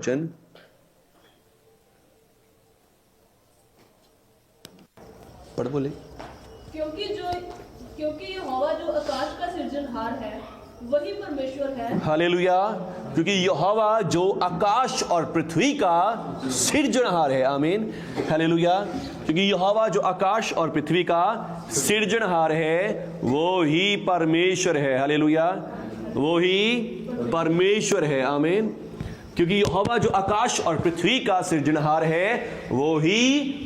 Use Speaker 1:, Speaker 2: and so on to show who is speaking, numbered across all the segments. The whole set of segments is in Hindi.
Speaker 1: वचन पढ़ बोले।
Speaker 2: क्योंकि यहोवा जो आकाश का सृजनहार है वही परमेश्वर है।
Speaker 1: हालेलुया। क्योंकि यहोवा जो आकाश और पृथ्वी का सृजनहार है। आमीन। हालेलुया। क्योंकि यहोवा जो आकाश और पृथ्वी का सृजनहार है वो ही परमेश्वर है। हालेलुया। वो ही परमेश्वर है। आमीन। क्योंकि यहोवा जो आकाश और पृथ्वी का सृजनहार है वो ही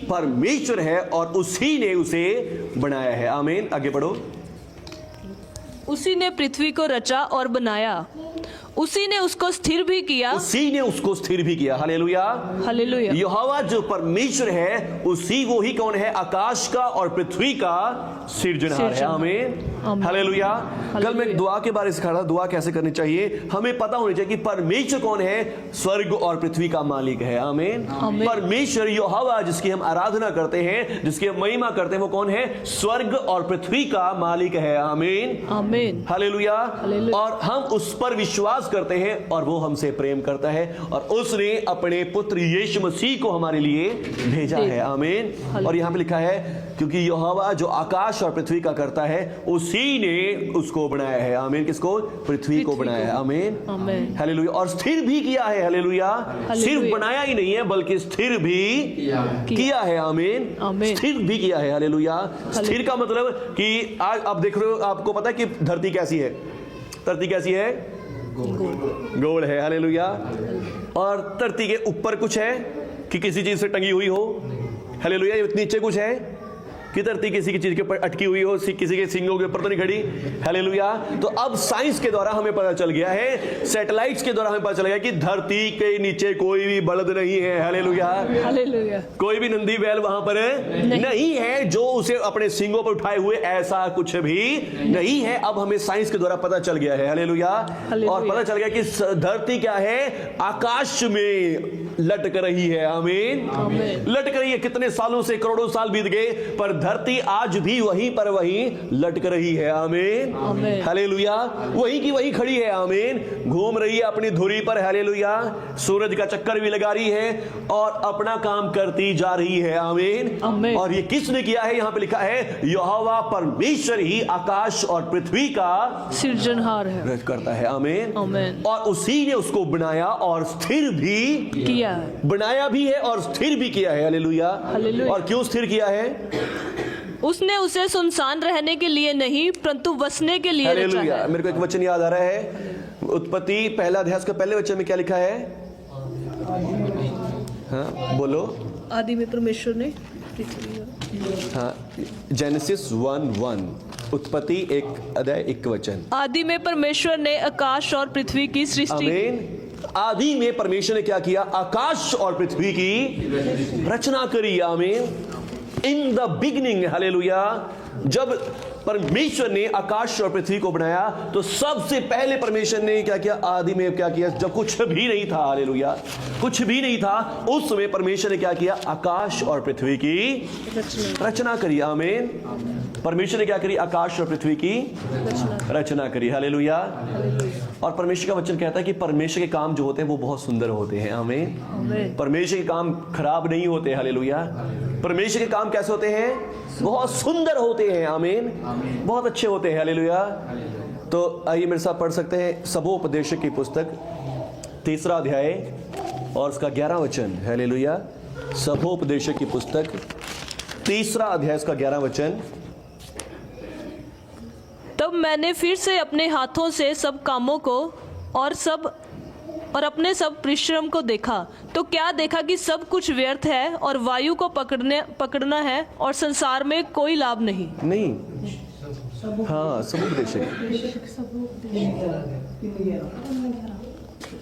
Speaker 1: परमेश्वर है और उसी ने उसे बनाया है। आमीन। आगे बढ़ो।
Speaker 2: उसी ने पृथ्वी को रचा और बनाया, उसी ने उसको स्थिर भी किया।
Speaker 1: उसी ने उसको स्थिर भी किया। हालेलुया।
Speaker 2: हालेलुया।
Speaker 1: यहोवा जो परमेश्वर है उसी वो ही कौन है? आकाश का और पृथ्वी का सृजनहार है। आमीन। हालेलुया। कल मैं दुआ के बारे में सिखा रहा, दुआ कैसे करनी चाहिए। हमें पता होना चाहिए कि परमेश्वर कौन है? स्वर्ग और पृथ्वी का मालिक है। आमीन। परमेश्वर यहोवा जिसकी हम आराधना करते हैं, जिसकी हम महिमा करते हैं, वो कौन है? स्वर्ग और पृथ्वी का मालिक है। आमीन।
Speaker 2: आमीन।
Speaker 1: हालेलुया। और हम उस पर विश्वास करते हैं और वो हमसे प्रेम करता है और उसने अपने पुत्र यीशु मसीह को हमारे लिए भेजा है। आमीन। और यहां पे लिखा है क्योंकि यहोवा जो आकाश और पृथ्वी का करता है उसी ने उसको बनाया है। आमीन। किसको? पृथ्वी को बनाया है। आमीन। हालेलुया। और स्थिर भी किया है। हालेलुया। सिर्फ बनाया ही नहीं है बल्कि स्थिर भी किया है। आमीन। स्थिर भी किया है। हालेलुया। स्थिर का मतलब कि आज आप देख रहे हो, आपको पता है कि धरती कैसी है? धरती कैसी है? गोल है। हालेलुया। और धरती के ऊपर कुछ है कि किसी चीज से टंगी हुई हो? हालेलुया। नीचे कुछ है कि धरती किसी की चीज के ऊपर अटकी हुई हो, किसी के सिंगों के ऊपर तो नहीं खड़ी? हालेलुया। तो अब साइंस के द्वारा हमें पता चल गया है, सैटेलाइट्स के द्वारा हमें पता चल गया कि धरती के नीचे कोई भी बलद नहीं है। हालेलुया।
Speaker 2: हालेलुया।
Speaker 1: कोई भी नंदी बैल वहां पर नहीं है जो उसे अपने सिंगों पर उठाए हुए, ऐसा कुछ भी नहीं है। अब हमें साइंस के द्वारा पता चल गया है। हालेलुया। और पता चल गया कि धरती क्या है? आकाश में लटक रही है। आमीन। लटक रही है। कितने सालों से, करोड़ों साल बीत गए पर धरती आज भी वहीं पर वहीं लटक रही है। आमीन। हालेलुया। वहीं की वहीं खड़ी है। आमीन। घूम रही है अपनी धुरी पर। हालेलुया। सूरज का चक्कर भी लगा रही है और अपना काम करती जा रही है। आमीन। और ये किसने किया है? यहां पे लिखा है यहोवा परमेश्वर ही आकाश और पृथ्वी का सृजनहार है, करता है। आमीन। और उसी ने उसको बनाया और स्थिर भी किया। बनाया भी है और स्थिर भी किया है। हालेलुया। और क्यों स्थिर किया है?
Speaker 2: उसने उसे सुनसान रहने के लिए नहीं परंतु बसने के लिए रचा है।
Speaker 1: मेरे को एक वचन याद आ रहा है, उत्पत्ति पहला अध्याय का पहले वचन में क्या लिखा है? हाँ बोलो।
Speaker 2: आदि में परमेश्वर ने,
Speaker 1: हाँ, जेनेसिस 1:1, उत्पत्ति 1 अध्याय 1 वचन।
Speaker 2: आदि में परमेश्वर ने आकाश और पृथ्वी की सृष्टि।
Speaker 1: आमीन। आदि में परमेश्वर ने क्या किया? आकाश और पृथ्वी की रचना करी। आमीन। In the beginning. हालेलुया। जब परमेश्वर ने आकाश और पृथ्वी को बनाया तो सबसे पहले परमेश्वर ने क्या किया? आदि में क्या किया? जब कुछ भी नहीं था। हालेलुया। कुछ भी नहीं था उस समय परमेश्वर ने क्या किया? आकाश और पृथ्वी की रचना करी। आमीन। परमेश्वर ने क्या करी? आकाश और पृथ्वी की रचना करी। हालेलुया। और परमेश्वर का वचन कहता है कि परमेश्वर के काम जो होते हैं वो बहुत सुंदर होते हैं। आमीन। परमेश्वर के काम खराब नहीं होते। हालेलुया। परमेश्वर के काम कैसे होते हैं? बहुत सुंदर होते हैं। आमीन। बहुत अच्छे होते हैं। हालेलुया। तो आइए मेरे साथ पढ़ सकते हैं सबोपदेशक की पुस्तक 3 अध्याय और उसका 11 वचन। हालेलुया। सबोपदेशक की पुस्तक 3 अध्याय उसका 11 वचन।
Speaker 2: तब मैंने फिर से अपने हाथों से सब कामों को और अपने सब परिश्रम को देखा तो क्या देखा कि सब कुछ व्यर्थ है और वायु को पकड़ना है और संसार में कोई लाभ नहीं।
Speaker 1: हाँ, सबोपदेशक।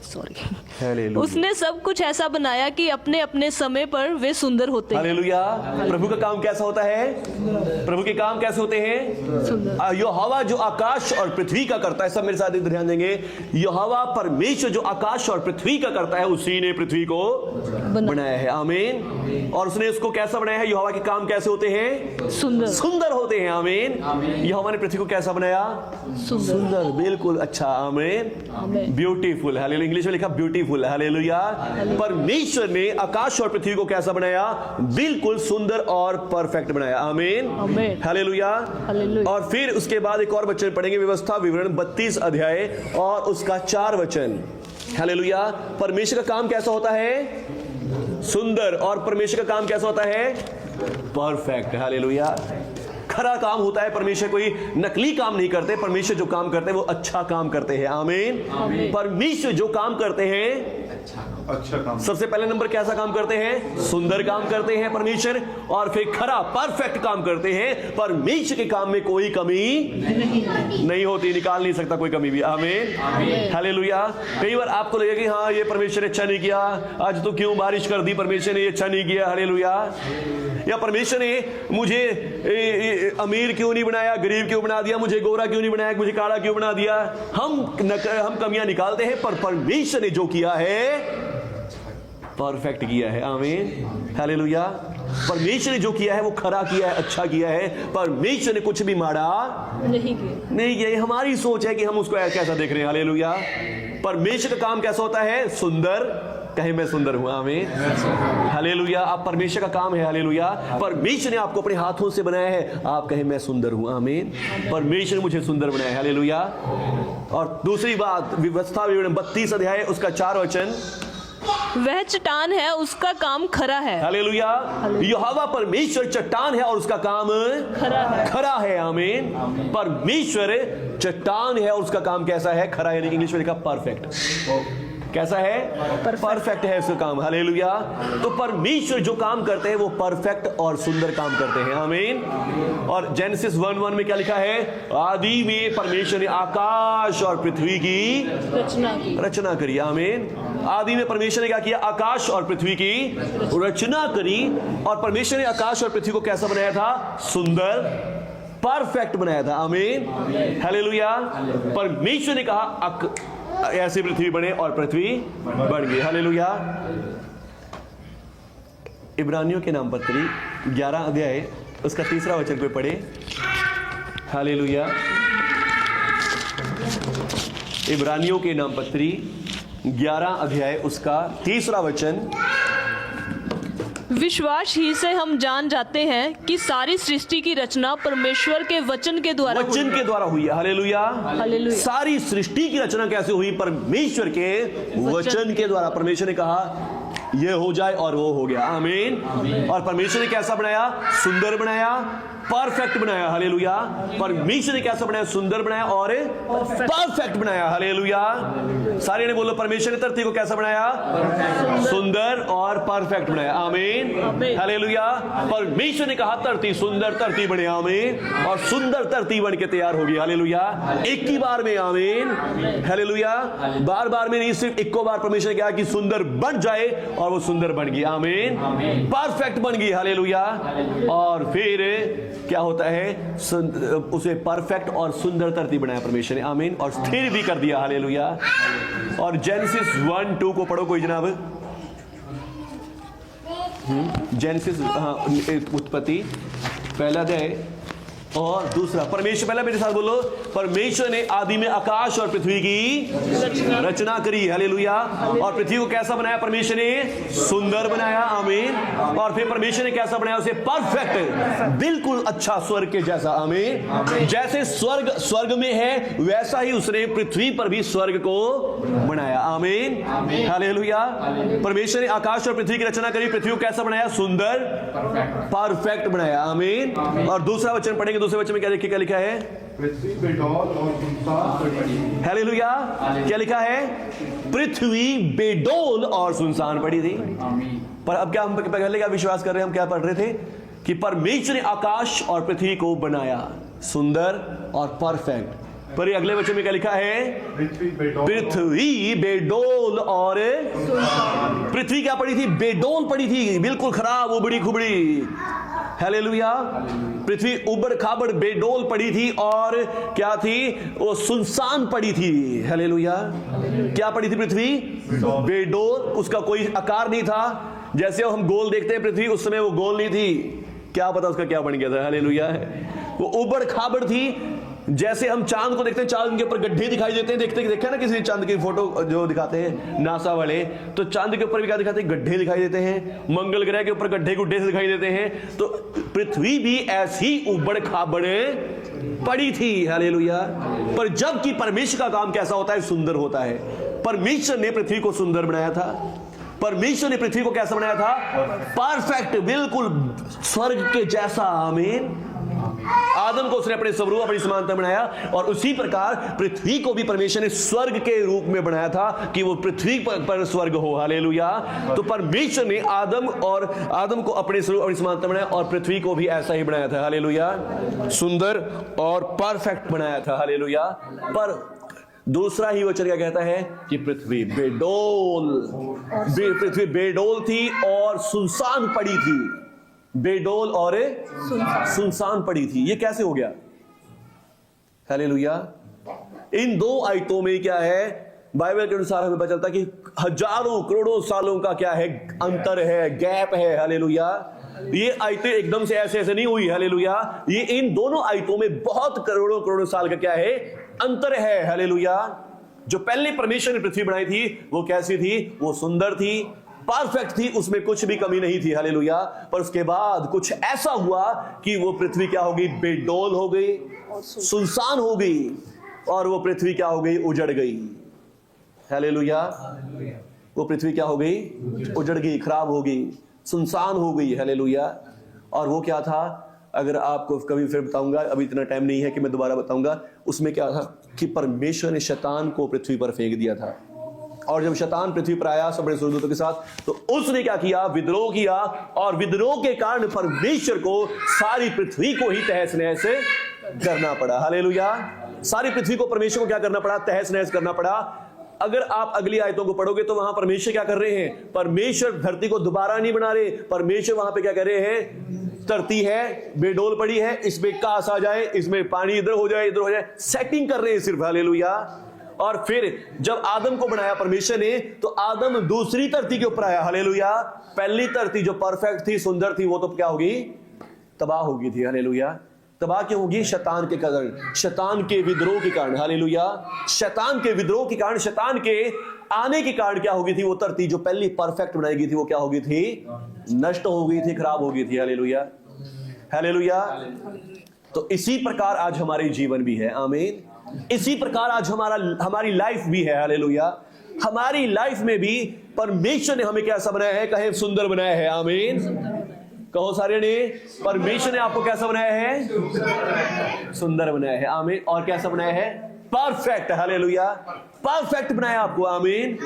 Speaker 2: सॉरी। उसने सब कुछ ऐसा बनाया कि अपने अपने समय पर वे सुंदर होते हैं।
Speaker 1: हालेलुया। प्रभु का काम कैसा होता है? प्रभु के काम कैसे होते हैं? यहोवा जो आकाश और पृथ्वी का करता है, सब मेरे साथ ध्यान देंगे। यहोवा परमेश्वर जो आकाश और पृथ्वी का करता है उसी ने पृथ्वी को बनाया है। आमीन। और उसने उसको कैसा बनाया है? यहोवा के काम कैसे होते हैं? सुंदर होते हैं। आमीन। यहोवा ने पृथ्वी को कैसा बनाया? सुंदर। बिल्कुल अच्छा। आमीन। ब्यूटीफुल। हालेलुया। इंग्लिश में लिखा ब्यूटीफुल। हालेलुया। परमेश्वर ने आकाश और पृथ्वी को कैसा बनाया? बिल्कुल सुंदर और परफेक्ट बनाया। आमीन,
Speaker 2: आमीन।
Speaker 1: हालेलुया। और फिर उसके बाद एक और वचन पढ़ेंगे, व्यवस्था विवरण 32 अध्याय और उसका 4 वचन। हालेलुया। परमेश्वर का काम कैसा होता है? सुंदर। और परमेश्वर का काम कैसा होता है? परफेक्ट। हालेलुया। खरा काम होता है। परमेश्वर कोई नकली काम नहीं करते। परमेश्वर जो काम करते हैं वो अच्छा काम करते हैं। आमीन। परमेश्वर जो काम करते हैं अच्छा काम, सबसे पहले नंबर कैसा काम करते हैं? सुंदर काम करते हैं परमेश्वर, और फिर खरा परफेक्ट काम करते हैं। परमेश्वर के काम में कोई कमी नहीं होती, निकाल नहीं सकता कोई कमी भी। आमीन, हालेलुया। कई बार आपको लगेगा कि हाँ ये परमेश्वर ने अच्छा नहीं किया, आज तो क्यों बारिश कर दी, परमेश्वर ने ये अच्छा नहीं किया। हालेलुया। या परमेश्वर ने मुझे अमीर क्यों नहीं बनाया, गरीब क्यों बना दिया, मुझे गोरा क्यों नहीं बनाया, मुझे काला क्यों बना दिया। हम कमियां निकालते हैं, पर परमेश्वर ने जो किया है परफेक्ट किया है। आमीन, हालेलुया। परमेश्वर ने जो किया है वो खरा किया है, अच्छा किया है। परमेश्वर ने कुछ भी माड़ा नहीं किया। ये हमारी सोच है कि हम उसको कैसा देख रहे हैं। हालेलुया। परमेश्वर का काम कैसा होता है? सुंदर। कहे मैं सुंदर हूं। आमीन, हालेलुया। आप परमेश्वर का काम है। हालेलुया। परमेश्वर ने आपको अपने हाथों से बनाया है, आप कहे मैं सुंदर हूं। आमीन। परमेश्वर ने मुझे सुंदर बनाया है। हालेलुया। और दूसरी बात, व्यवस्था विवरण 32 अध्याय उसका 4 वचन,
Speaker 2: वह चट्टान है, उसका काम खरा है।
Speaker 1: हालेलुया। यहोवा परमेश्वर चट्टान है और उसका काम खरा है। आमीन। परमेश्वर चट्टान है और उसका काम कैसा है? खरा है। इंग्लिश में लिखा परफेक्ट। कैसा है? परफेक्ट है उसका काम। हालेलुया। तो परमेश्वर जो काम करते हैं वो परफेक्ट और सुंदर काम करते हैं। आमीन। और जेनेसिस 1:1 में क्या लिखा है? आदि में परमेश्वर ने आकाश और पृथ्वी की रचना करी। आमीन। आदि में परमेश्वर ने क्या किया? आकाश और पृथ्वी की रचना करी। और परमेश्वर ने आकाश और पृथ्वी को कैसा बनाया था? सुंदर, परफेक्ट बनाया था। आमीन, हालेलुया। परमेश्वर ने कहा ऐसी पृथ्वी बने और पृथ्वी बन गई। हालेलुया। इब्रानियों के नाम पत्री 11 अध्याय उसका 3 वचन पे पढ़े। हालेलुया। इब्रानियों के नाम पत्री 11 अध्याय उसका 3 वचन,
Speaker 2: विश्वास ही से हम जान जाते हैं कि सारी सृष्टि की रचना परमेश्वर के वचन के द्वारा
Speaker 1: हुई है। हालेलुया।
Speaker 2: हालेलुया।
Speaker 1: सारी सृष्टि की रचना कैसे हुई? परमेश्वर के वचन के द्वारा। परमेश्वर ने कहा ये हो जाए और वो हो गया। आमीन। और परमेश्वर ने कैसा बनाया? सुंदर बनाया, परफेक्ट बनाया। हालेलुया। परमेश्वर ने कैसा बनाया? सुंदर बनाया और परफेक्ट बनाया। हालेलुया। सारे ने बोलो परमेश्वर ने धरती को कैसा बनाया? सुंदर और परफेक्ट बनाया। आमीन, हालेलुया। परमेश्वर ने कहा धरती सुंदर, धरती बने। आमीन। और सुंदर धरती बन के तैयार होगी। हालेलुया। एक ही बार में। आमीन, हालेलुया। बार बार में नहीं, सिर्फ एक बार परमेश्वर ने कहा कि सुंदर बन जाए और वो सुंदर बन गई। आमीन, परफेक्ट बन गई। हालेलुया। और फिर क्या होता है? उसे परफेक्ट और सुंदर धरती बनाया परमेश्वर ने। आमीन। और स्थिर भी कर दिया। हालेलुया। और जेनेसिस 1:2 को पढ़ो कोई जनाब। जेनेसिस, उत्पत्ति पहला अध्याय और दूसरा। परमेश्वर, पहला मेरे साथ बोलो, परमेश्वर ने आदि में आकाश और पृथ्वी की रचना करी। हालेलुया। और पृथ्वी को कैसा बनाया? परमेश्वर ने सुंदर बनाया। आमीन। और फिर परमेश्वर ने कैसा बनाया? उसे परफेक्ट, बिल्कुल अच्छा, स्वर्ग के जैसा। आमीन। जैसे स्वर्ग में है वैसा ही उसने पृथ्वी पर भी स्वर्ग को बनाया। आमीन, हालेलुया। परमेश्वर ने आकाश और पृथ्वी की रचना करी, पृथ्वी को कैसा बनाया? सुंदर, परफेक्ट बनाया। आमीन। और दूसरा वचन पढ़ेंगे। दूसरे वचन में क्या लिखा है?
Speaker 3: पृथ्वी बेडौल और सुनसान पड़ी।
Speaker 1: हालेलुया। क्या लिखा है? पृथ्वी बेडौल और सुनसान पड़ी थी। पर अब क्या हम पहले क्या विश्वास कर रहे हैं? हम क्या पढ़ रहे थे कि परमेश्वर ने आकाश और पृथ्वी को बनाया सुंदर और परफेक्ट। पर अगले वचन में क्या लिखा है? पृथ्वी बेडौल और पृथ्वी क्या पड़ी थी? बेडौल पड़ी थी, बिल्कुल खराब, उबड़ी खुबड़ी। हालेलुया। पृथ्वी उबड़ खाबड़ बेडौल पड़ी थी और क्या थी? वो सुनसान पड़ी थी। हालेलुया। क्या पड़ी थी? पृथ्वी बेडौल, उसका कोई आकार नहीं था। जैसे हम गोल देखते हैं पृथ्वी, उस समय वो गोल नहीं थी। क्या पता उसका क्या बन गया था। हालेलुया। वो उबड़ खाबड़ थी, जैसे हम चांद को देखते हैं, चांद के ऊपर गड्ढे दिखाई देते हैं, देखा ना किसी ने चांद की फोटो जो दिखाते हैं नासा वाले, तो चांद के ऊपर भी क्या दिखाते हैं? गड्ढे दिखाई देते हैं। मंगल ग्रह के ऊपर गड्ढे गुड्ढे से दिखाई देते हैं। तो पृथ्वी भी ऐसी उबड़ खाबड़ पड़ी थी, हालेलुया। पर जबकि परमेश्वर का काम कैसा होता है? सुंदर होता है। परमेश्वर ने पृथ्वी को सुंदर बनाया था। परमेश्वर ने पृथ्वी को कैसा बनाया था? परफेक्ट, बिल्कुल स्वर्ग के जैसा। आमीन। आदम को उसने अपने स्वरूप, अपनी समानता बनाया, और उसी प्रकार पृथ्वी को भी परमेश्वर ने स्वर्ग के रूप में बनाया था कि वो पृथ्वी पर स्वर्ग हो, हालेलुया। तो परमेश्वर ने आदम को अपने स्वरूप, अपनी समानता बनाया, और पृथ्वी को भी ऐसा ही बनाया था, हालेलुया। सुंदर और परफेक्ट बनाया था, हालेलुया। पर दूसरा ही वचन क्या कहता है कि पृथ्वी बेडोल थी और सुनसान पड़ी थी। बेडोल और सुनसान पड़ी थी। ये कैसे हो गया? हालेलुया। इन दो आयतों में क्या है? बाइबल के अनुसार हमें पता चलता कि हजारों करोड़ों सालों का क्या है? अंतर है, गैप है, हालेलुया। ये आयतें एकदम से ऐसे नहीं हुई, हालेलुया। ये इन दोनों आयतों में बहुत करोड़ों करोड़ों साल का क्या है? अंतर है, हालेलुया। जो पहले परमेश्वर ने पृथ्वी बनाई थी वो कैसी थी? वो सुंदर थी, परफेक्ट थी, उसमें कुछ भी कमी नहीं थी, हालेलुया। पर उसके बाद कुछ ऐसा हुआ कि वो पृथ्वी क्या हो गई? बेडोल हो गई, सुनसान हो गई, और वो पृथ्वी क्या हो गई? उजड़ गई, हालेलुया। वो पृथ्वी क्या हो गई? उजड़ गई, खराब हो गई, सुनसान हो गई, हालेलुया। और वो क्या था? अगर आपको कभी फिर बताऊंगा, अभी इतना टाइम नहीं है कि मैं दोबारा बताऊंगा। उसमें क्या था कि परमेश्वर ने शैतान को पृथ्वी पर फेंक दिया था, और जब शैतान पृथ्वी पर आया सब बड़े स्वर्गदूतों के साथ, तो उसने क्या किया? विद्रोह किया, और विद्रोह के कारण परमेश्वर को सारी पृथ्वी को ही तहस नहस करना पड़ा, हालेलुया। सारी पृथ्वी को परमेश्वर को क्या करना पड़ा? तहस नहस करना पड़ा। अगर आप अगली आयतों को पढ़ोगे तो वहां परमेश्वर क्या कर रहे हैं? परमेश्वर धरती को दोबारा नहीं बना रहे। परमेश्वर वहां पे क्या कर रहे हैं? धरती है, बेडोल पड़ी है, इसमें घास आ जाए, इसमें पानी इधर हो जाए, इधर हो जाए, सेटिंग कर रहे हैं सिर्फ, हालेलुया। और फिर जब आदम को बनाया परमेश्वर ने, तो आदम दूसरी धरती के ऊपर आया, हालेलुया। पहली धरती जो परफेक्ट थी, सुंदर थी, वो तो क्या होगी? तबाह होगी थी, हालेलुया। तबाह क्यों होगी? शैतान के कारण, शैतान के विद्रोह के कारण, हालेलुया। शैतान के विद्रोह के कारण, शैतान के आने के कारण क्या होगी थी? वो धरती जो पहली परफेक्ट बनाई गई थी वो क्या हो गई थी? नष्ट हो गई थी, खराब हो गई थी, हालेलुया, हालेलुया। तो इसी प्रकार आज हमारे जीवन भी है, आमीन। इसी प्रकार आज हमारी लाइफ भी है, हालेलुया। हमारी लाइफ में भी परमेश्वर ने हमें कैसा बनाया है? कहे सुंदर बनाया है, आमीन। कहो सारे ने, परमेश्वर ने आपको कैसा बनाया है? सुंदर बनाया है, आमीन। और कैसा बनाया है? Perfect, hallelujah. परफेक्ट बनाया आपको, आमीन,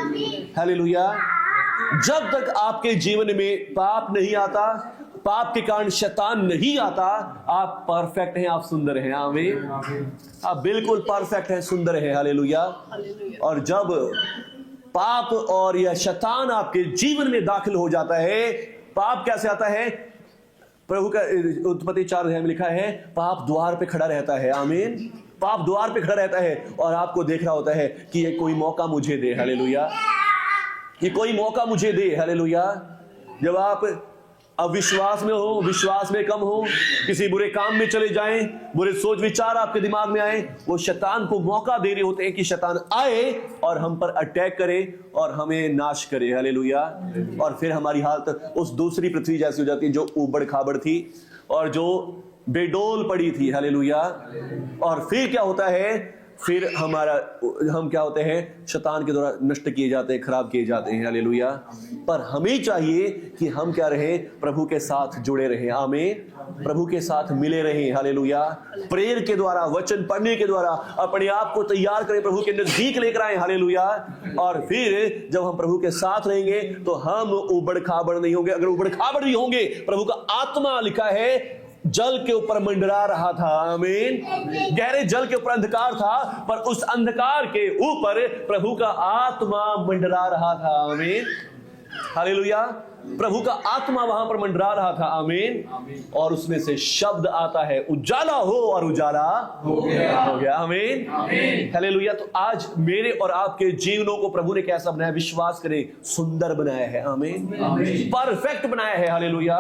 Speaker 1: हालेलुया। जब तक आपके जीवन में पाप नहीं आता, पाप के कारण शैतान नहीं आता, आप परफेक्ट हैं, आप सुंदर हैं, आमीन। आप बिल्कुल परफेक्ट हैं, सुंदर हैं, हालेलुया। और जब पाप और यह शैतान आपके जीवन में दाखिल हो जाता है, पाप कैसे आता है? प्रभु का उत्पत्ति 4 अध्याय में लिखा है, पाप द्वार पे खड़ा रहता है, आमीन। पाप द्वार पे खड़ा रहता है और आपको देख रहा होता है कि ये कोई मौका मुझे दे, हालेलुया, ये कोई मौका मुझे दे, हालेलुया। जब आप अविश्वास में हो, विश्वास में कम हो, किसी बुरे काम में चले जाएं, बुरे सोच विचार आपके दिमाग में आए, वो शैतान को मौका दे रहे होते हैं कि शैतान आए और हम पर अटैक करे और हमें नाश करे, हालेलुया। और फिर हमारी हालत उस दूसरी पृथ्वी जैसी हो जाती है जो उबड़ खाबड़ थी और जो बेडोल पड़ी थी, हालेलुया। और फिर क्या होता है? फिर हम क्या होते हैं? शैतान के द्वारा नष्ट किए जाते हैं, खराब किए जाते हैं, हालेलुया। पर हमें चाहिए कि हम क्या रहे? प्रभु के साथ जुड़े रहे, आमीन। प्रभु के साथ मिले रहे, हालेलुया। प्रेयर के द्वारा, वचन पढ़ने के द्वारा अपने आप को तैयार करें, प्रभु के नजदीक लेकर आए, हालेलुया। और फिर जब हम प्रभु के साथ रहेंगे तो हम उबड़ खाबड़ नहीं होंगे। अगर उबड़ खाबड़ भी होंगे, प्रभु का आत्मा, लिखा है, जल के ऊपर मंडरा रहा था, आमीन। गहरे जल के ऊपर अंधकार था, पर उस अंधकार के ऊपर प्रभु का आत्मा मंडरा रहा था, आमीन, हालेलुया। प्रभु का आत्मा वहां पर मंडरा रहा था, आमीन। और उसमें से शब्द आता है, उजाला हो, और उजाला हो गया, आमीन। हालेलुया। तो आज मेरे और आपके जीवनों को प्रभु ने कैसा बनाया? विश्वास करें, सुंदर बनाया है, आमीन। परफेक्ट बनाया है, हालेलुया।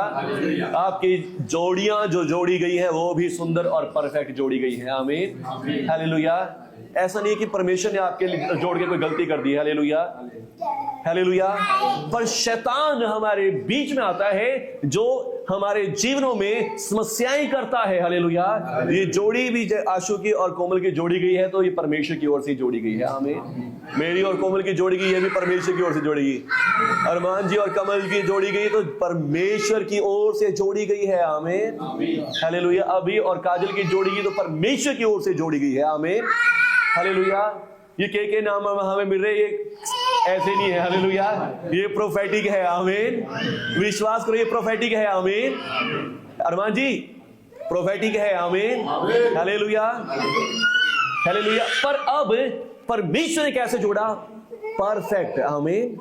Speaker 1: आपकी जोड़ियां जो जोड़ी गई है वो भी सुंदर और परफेक्ट जोड़ी गई है, आमीन। हालेलुया। ऐसा नहीं कि परमेश्वर ने आपके लिए जोड़ के कोई गलती कर दी है, हालेलुया, हालेलुया। पर शैतान हमारे बीच में आता है जो हमारे जीवनों में समस्याएं करता है, हालेलुया। ये जोड़ी भी आशु की और कोमल की जोड़ी गई है तो ये परमेश्वर की ओर से जोड़ी गई है, आमीन। मेरी और कोमल की जोड़ी गई है भी परमेश्वर की ओर से जोड़ी गई। अरमान जी और कमल की जोड़ी गई तो परमेश्वर की ओर से जोड़ी गई है, आमीन, हालेलुया। अभी और काजल की जोड़ी गई तो परमेश्वर की ओर से जोड़ी गई है, आमीन, हालेलुया। ये के नाम हमें मिल रहे, ये ऐसे नहीं है, हालेलुया। ये प्रोफेटिक है, आमीन। विश्वास करो, ये प्रोफेटिक है, आमीन। अरमान जी प्रोफेटिक है, आमीन, हालेलुया, हालेलुया। पर अब परमेश्वर ने कैसे जोड़ा? परफेक्ट, आमीन,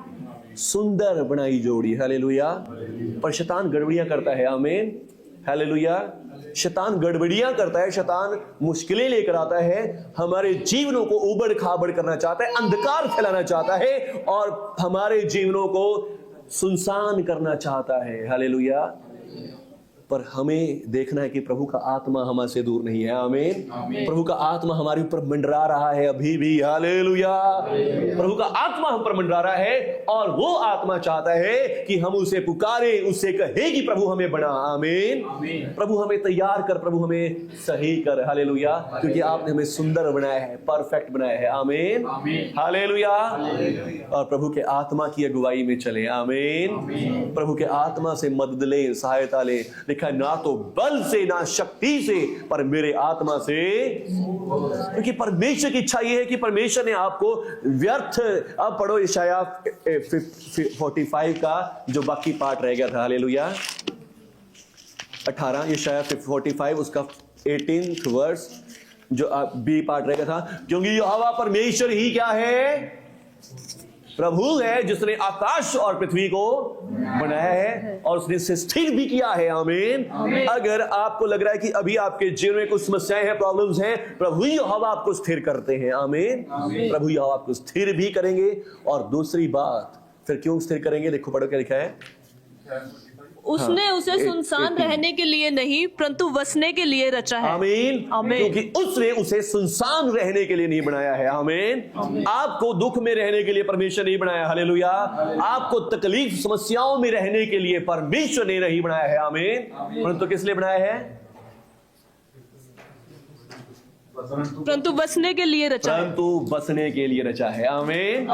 Speaker 1: सुंदर बनाई जोड़ी, हालेलुया। पर शैतान गड़बड़ियां करता है, आमीन, हालेलुया। शैतान गड़बड़ियां करता है, शैतान मुश्किलें लेकर आता है, हमारे जीवनों को उबड़ खाबड़ करना चाहता है, अंधकार फैलाना चाहता है और हमारे जीवनों को सुनसान करना चाहता है, हालेलुया। पर हमें देखना है कि प्रभु का आत्मा हमसे दूर नहीं है, आमीन। प्रभु का आत्मा हमारे ऊपर मंडरा रहा है अभी भी, हालेलुया। प्रभु का आत्मा हम पर मंडरा रहा है और वो आत्मा चाहता है कि हम उसे पुकारे, उससे कहे कि प्रभु हमें बना, आमीन। प्रभु हमें तैयार कर, प्रभु हमें सही कर, हालेलुया। क्योंकि आपने हमें सुंदर बनाया है, परफेक्ट बनाया है, आमीन, हालेलुया। और प्रभु के आत्मा की अगुवाई में चले, आमीन। प्रभु के आत्मा से मदद ले, सहायता ले। ना तो बल से ना शक्ति से पर मेरे आत्मा से, क्योंकि परमेश्वर की इच्छा यह है कि परमेश्वर ने आपको व्यर्थ। अब पढ़ो यशाया 45 का जो बाकी पार्ट रह गया था, हालेलुया, 18, यशाया 45 उसका 18th वर्स जो बी पार्ट रह गया था। क्योंकि यहोवा परमेश्वर ही क्या है? प्रभु है, जिसने आकाश और पृथ्वी को बनाया है और उसने इसे स्थिर भी किया है, आमीन। अगर आपको लग रहा है कि अभी आपके जीवन में कुछ समस्याएं हैं, प्रॉब्लम्स हैं, प्रभु यहोवा आपको स्थिर करते हैं, आमीन। प्रभु यहोवा आपको स्थिर भी करेंगे। और दूसरी बात, फिर क्यों स्थिर करेंगे? देखो पढ़ो क्या लिखा है।
Speaker 2: उसने उसे सुनसान रहने के लिए नहीं परंतु वसने के लिए रचा है,
Speaker 1: आमीन,
Speaker 2: आमीन।
Speaker 1: क्योंकि उसने उसे सुनसान रहने के लिए नहीं बनाया है, आमीन। आपको दुख में रहने के लिए परमेश्वर नहीं बनाया, हालेलुया। आपको तकलीफ समस्याओं में रहने के लिए परमेश्वर ने नहीं बनाया है, आमीन। परंतु किस लिए बनाया है?
Speaker 2: परंतु बसने के लिए रचा है,
Speaker 1: परंतु बसने के लिए रचा है, आमीन।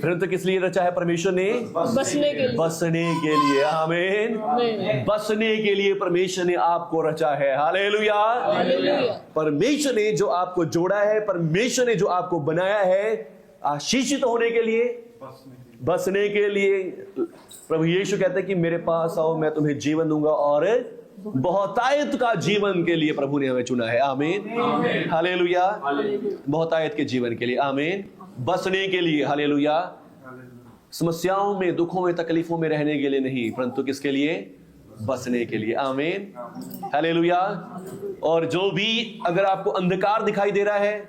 Speaker 1: परंतु किस लिए रचा है परमेश्वर ने?
Speaker 2: बसने के लिए,
Speaker 1: बसने के लिए, आमीन। बसने के लिए परमेश्वर ने आपको रचा है, हालेलुया। परमेश्वर ने जो आपको जोड़ा है, परमेश्वर ने जो आपको बनाया है आशीषित होने के लिए, बसने के लिए। प्रभु यीशु कहते हैं कि मेरे पास आओ, मैं तुम्हें जीवन दूंगा और बहुतायत का जीवन के लिए प्रभु ने हमें चुना है, आमीन, हालेलुया। बहुतायत के जीवन के लिए, आमीन। बसने के लिए, हालेलुया। समस्याओं में, दुखों में, तकलीफों में रहने के लिए नहीं, परंतु किसके लिए? बसने के लिए, आमीन, हालेलुया। और जो भी अगर आपको अंधकार दिखाई दे रहा है,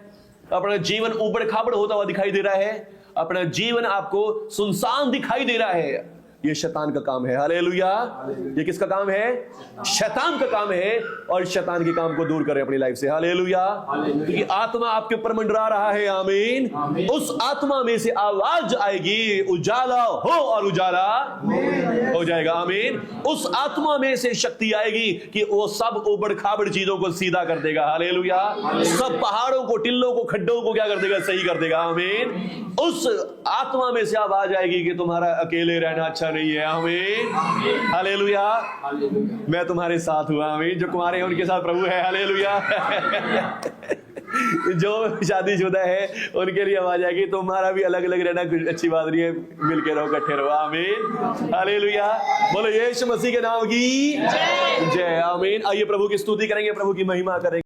Speaker 1: अपना जीवन उबड़ खाबड़ होता हुआ दिखाई दे रहा है, अपना जीवन आपको सुनसान दिखाई दे रहा है, ये शैतान का काम है, हालेलुया। ये किसका काम है? शैतान का काम है। और शैतान के काम को दूर करें अपनी लाइफ से, हालेलुया। क्योंकि आत्मा आपके ऊपर मंडरा रहा है, आमीन। उस आत्मा में से आवाज आएगी, उजाला हो और उजाला हो जाएगा, आमीन। उस आत्मा में से शक्ति आएगी कि वो सब उबड़ खाबड़ चीजों को सीधा कर देगा, हालेलुया। सब पहाड़ों को, टिल्लों को, खड्डों को क्या कर देगा? सही कर देगा, आमीन। उस आत्मा में से आवाज आएगी कि तुम्हारा अकेले रहना अच्छा नहीं है, आमीन, हालेलुया। मैं तुम्हारे साथ हुआ, आमीन। जो कुंवारे हैं उनके साथ प्रभु है, हालेलुया। जो शादीशुदा है उनके लिए आवाज आएगी तुम्हारा भी अलग अलग रहना कुछ अच्छी बात नहीं है, मिलके रहो, इकट्ठे रहो, आमीन, हालेलुया। बोलो यीशु मसीह के नाम की जय, आमीन। आइए प्रभु की स्तुति करेंगे, प्रभु की महिमा करेंगे।